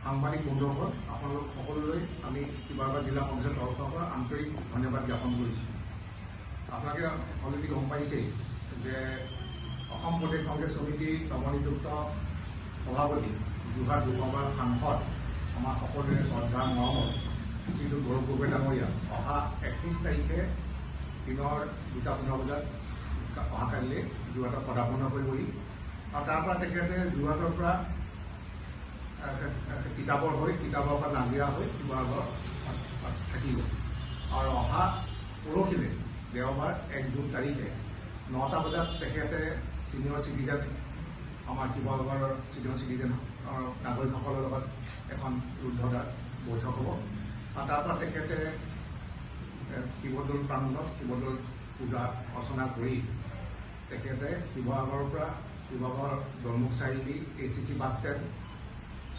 সাংবাদিক বন্ধুসকল, আপোনালোক সকলোলৈ আমি শিৱসাগৰ জিলা কংগ্ৰেছৰ তৰফৰ পৰা আন্তৰিক ধন্যবাদ জ্ঞাপন কৰিছোঁ। আপোনালোকে অলৰেডি গম পাইছেই যে অসম প্ৰদেশ কংগ্ৰেছ সমিতিৰ নৱনিযুক্ত সভাপতি যোৰহাট লোকসভাৰ সাংসদ আমাৰ সকলোৰে শ্ৰদ্ধাৰ মৰমৰ শ্ৰীযুত গৌৰৱ গগৈ ডাঙৰীয়া অহা 31 তাৰিখে দিনৰ 2:15 বজাত অহাকালিলৈ যোৰহাটত পদাৰ্পণ কৰিবহি আৰু তাৰ পৰা তেখেতে যোৰহাটৰ পৰা কিতাপৰ পৰা নাজিৰা হৈ শিৱসাগৰ থাকিব আৰু অহা পৰহিলৈ দেওবাৰ 1 জুন তাৰিখে 9টা বজাত তেখেতে ছিনিয়ৰ চিটিজেন আমাৰ শিৱসাগৰৰ ছিনিয়ৰ চিটিজেন নাগৰিকসকলৰ লগত এখন ৰুদ্ধদ্বাৰ বৈঠক হ'ব আৰু তাৰ পৰা তেখেতে শিৱদৌল প্ৰাংগণত শিৱদৌল পূজা অৰ্চনা কৰি তেখেতে শিৱসাগৰৰ পৰা শিৱসাগৰ দলমুখ চাৰিআলি ACC বাছ ষ্টেণ্ড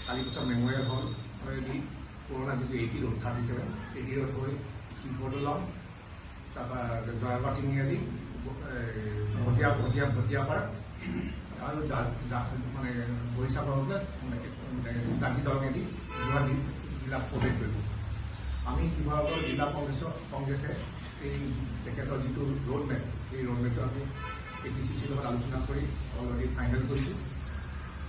কালীপথাৰ মেমৰিয়েল হলদি পুৰণা যিটো 80 ৰোড 37 80 ৰোড হৈ শিৱদৌলম তাৰপৰা জয়গড় তিনিআলি ভটিয়াপাৰ আৰু মানে বৰিশাগৰলৈ জাতি দলঙেদি যোৰহাট জিলাত প্ৰৱেশ কৰিব। আমি শিৱসাগৰ জিলা কংগ্ৰেছে এই তেখেতৰ যিটো ৰোডমেপ সেই ৰোডমেপটো আমি APCCৰ লগত আলোচনা কৰি অলৰেডি ফাইনেল কৰিছোঁ।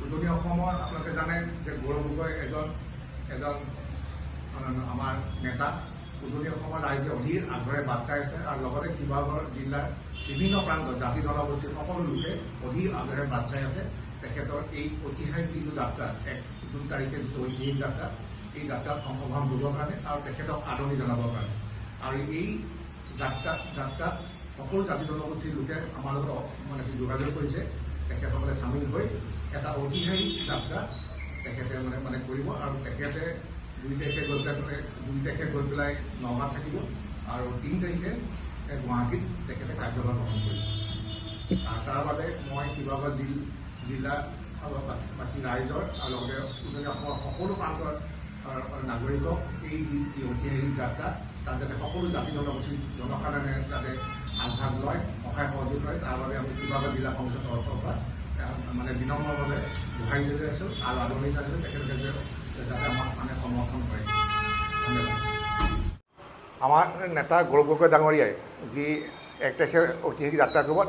উজনি অসমৰ আপোনালোকে জানে যে গৌৰৱ গগৈ এজন আমাৰ নেতা। উজনি অসমৰ ৰাইজে অধীৰ আগ্ৰহে বাট চাই আছে আৰু লগতে শিৱসাগৰ জিলাৰ বিভিন্ন প্ৰান্তত জাতি জনগোষ্ঠীৰ সকলো লোকে অধীৰ আগ্ৰহে বাট চাই আছে তেখেতৰ এই ঐতিহাসিক যিটো যাত্ৰা 1 জুন তাৰিখে যিটো ঐতিহাসিক যাত্ৰা এই যাত্ৰাত অংশগ্ৰহণ কৰিবৰ কাৰণে আৰু তেখেতক আদৰণি জনাবৰ কাৰণে আৰু এই যাত্ৰাত সকলো জাতি জনগোষ্ঠীৰ লোকে আমাৰ লগত মানে যোগাযোগ কৰিছে। তেখেতসকলে চামিল হৈ এটা ঐতিহাসিক যাত্ৰা তেখেতে মানে কৰিব আৰু তেখেতে 2 তাৰিখে গৈ পেলাই নগাঁৱত থাকিব আৰু 3 তাৰিখে গুৱাহাটীত তেখেতে কাৰ্যভাৰ গ্ৰহণ কৰিব। তাৰ বাবে মই শিৱসাগৰ জিলা বাসী ৰাইজৰ আৰু লগতে উজনি অসমৰ সকলো প্ৰান্তৰ নাগৰিকক এই যি ঐতিহাসিক যাত্ৰা তাত যাতে সকলো জাতি জনগোষ্ঠীৰ জনসাধাৰণে যাতে আগভাগ লয়, সহায় সহযোগ কৰে, তাৰ বাবে আমি শিৱসাগৰ জিলা কংগ্ৰেছৰ তৰফৰ পৰা মানে বিনম্ৰভাৱে গুহাৰি জনাই আছোঁ আৰু আদৰণি জনাইছোঁ তেখেতলোকে যাতে আমাক মানে সমৰ্থন কৰে। ধন্যবাদ। আমাৰ নেতা গৌৰৱ গগৈ ডাঙৰীয়াই যি 1 তাৰিখে ঐতিহাসিক যাত্ৰা কৰিব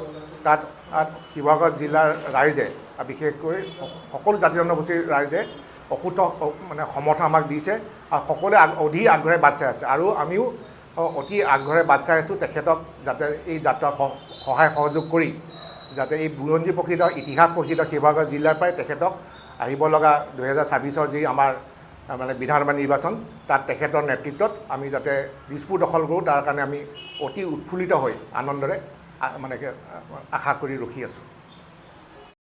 তাত শিৱসাগৰ জিলাৰ ৰাইজে বিশেষকৈ সকলো জাতি জনগোষ্ঠীৰ ৰাইজে অকুত মানে সমৰ্থন আমাক দিছে আৰু সকলোৱে অধীৰ আগ্ৰহে বাট চাই আছে আৰু আমিও অতি আগ্ৰহে বাট চাই আছোঁ তেখেতক যাতে এই যাত্ৰাত সহায় সহযোগ কৰি যাতে এই বুৰঞ্জী প্ৰসিদ্ধ ইতিহাস প্ৰসিদ্ধ শিৱসাগৰ জিলাৰ পৰাই তেখেতক আহিব লগা 2026ৰ যি আমাৰ মানে বিধানসভা নিৰ্বাচন তাত তেখেতৰ নেতৃত্বত আমি যাতে দিছপুৰ দখল কৰোঁ তাৰ কাৰণে আমি অতি উৎফুল্লিত হৈ আনন্দৰে মানে আশা কৰি ৰখি আছোঁ।